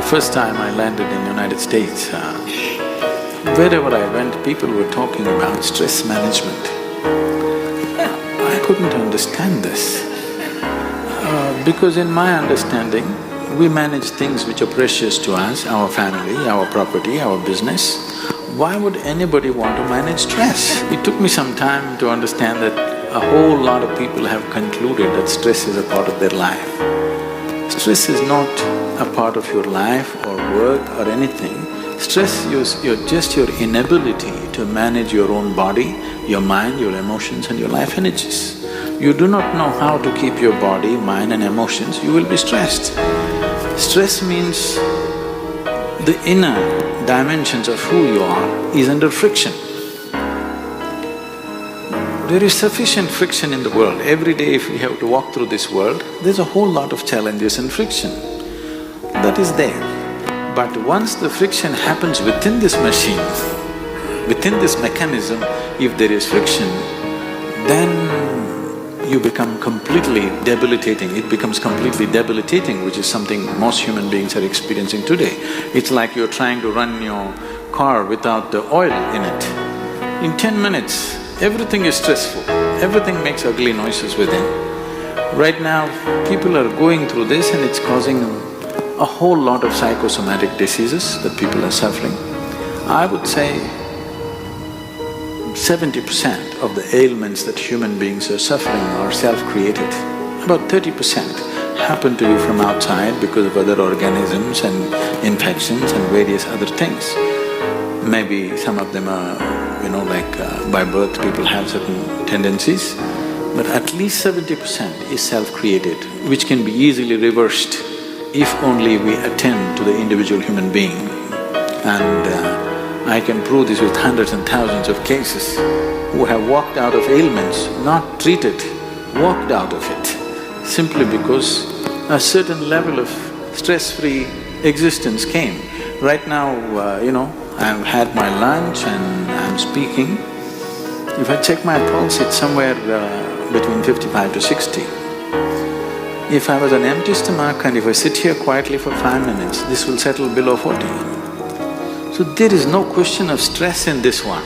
The first time I landed in United States, wherever I went, people were talking about stress management. I couldn't understand this, because in my understanding, we manage things which are precious to us, our family, our property, our business. Why would anybody want to manage stress? It took me some time to understand that a whole lot of people have concluded that stress is a part of their life. Stress is not a part of your life or work or anything. Stress is just your inability to manage your own body, your mind, your emotions and your life energies. You do not know how to keep your body, mind and emotions, you will be stressed. Stress means the inner dimensions of who you are is under friction. There is sufficient friction in the world. Every day if we have to walk through this world, there's a whole lot of challenges and friction. That is there. But once the friction happens within this machine, within this mechanism, if there is friction, then you become completely debilitating. It becomes completely debilitating, which is something most human beings are experiencing today. It's like you're trying to run your car without the oil in it. In 10 minutes, everything is stressful, everything makes ugly noises within. Right now, people are going through this and it's causing a whole lot of psychosomatic diseases that people are suffering. I would say 70% of the ailments that human beings are suffering are self-created. About 30% happen to you from outside because of other organisms and infections and various other things. Maybe some of them are, by birth people have certain tendencies, but at least 70% is self-created, which can be easily reversed if only we attend to the individual human being. And I can prove this with hundreds and thousands of cases who have walked out of ailments, not treated, walked out of it, simply because a certain level of stress-free existence came. Right now, I've had my lunch and I'm speaking. If I check my pulse, it's somewhere between 55 to 60. If I was an empty stomach and if I sit here quietly for 5 minutes, this will settle below 40. So there is no question of stress in this one.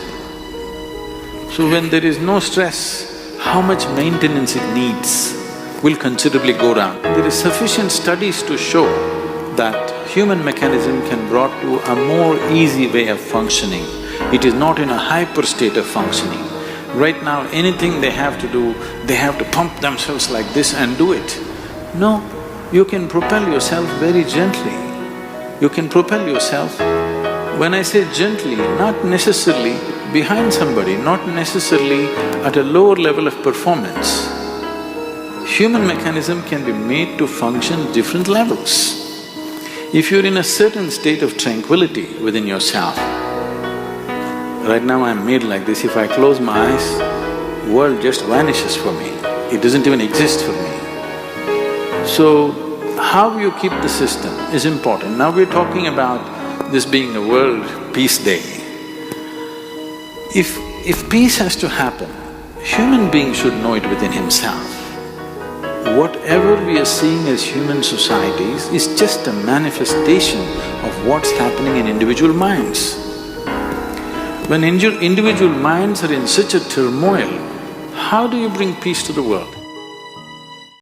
So when there is no stress, how much maintenance it needs will considerably go down. There is sufficient studies to show that human mechanism can be brought to a more easy way of functioning. It is not in a hyper state of functioning. Right now, anything they have to do, they have to pump themselves like this and do it. No, you can propel yourself very gently. You can propel yourself, when I say gently, not necessarily behind somebody, not necessarily at a lower level of performance. Human mechanism can be made to function different levels. If you're in a certain state of tranquility within yourself, right now I'm made like this, if I close my eyes, world just vanishes for me, it doesn't even exist for me. So, how you keep the system is important. Now we're talking about this being a World Peace Day. If peace has to happen, human being should know it within himself. Whatever we are seeing as human societies is just a manifestation of what's happening in individual minds. When individual minds are in such a turmoil, how do you bring peace to the world?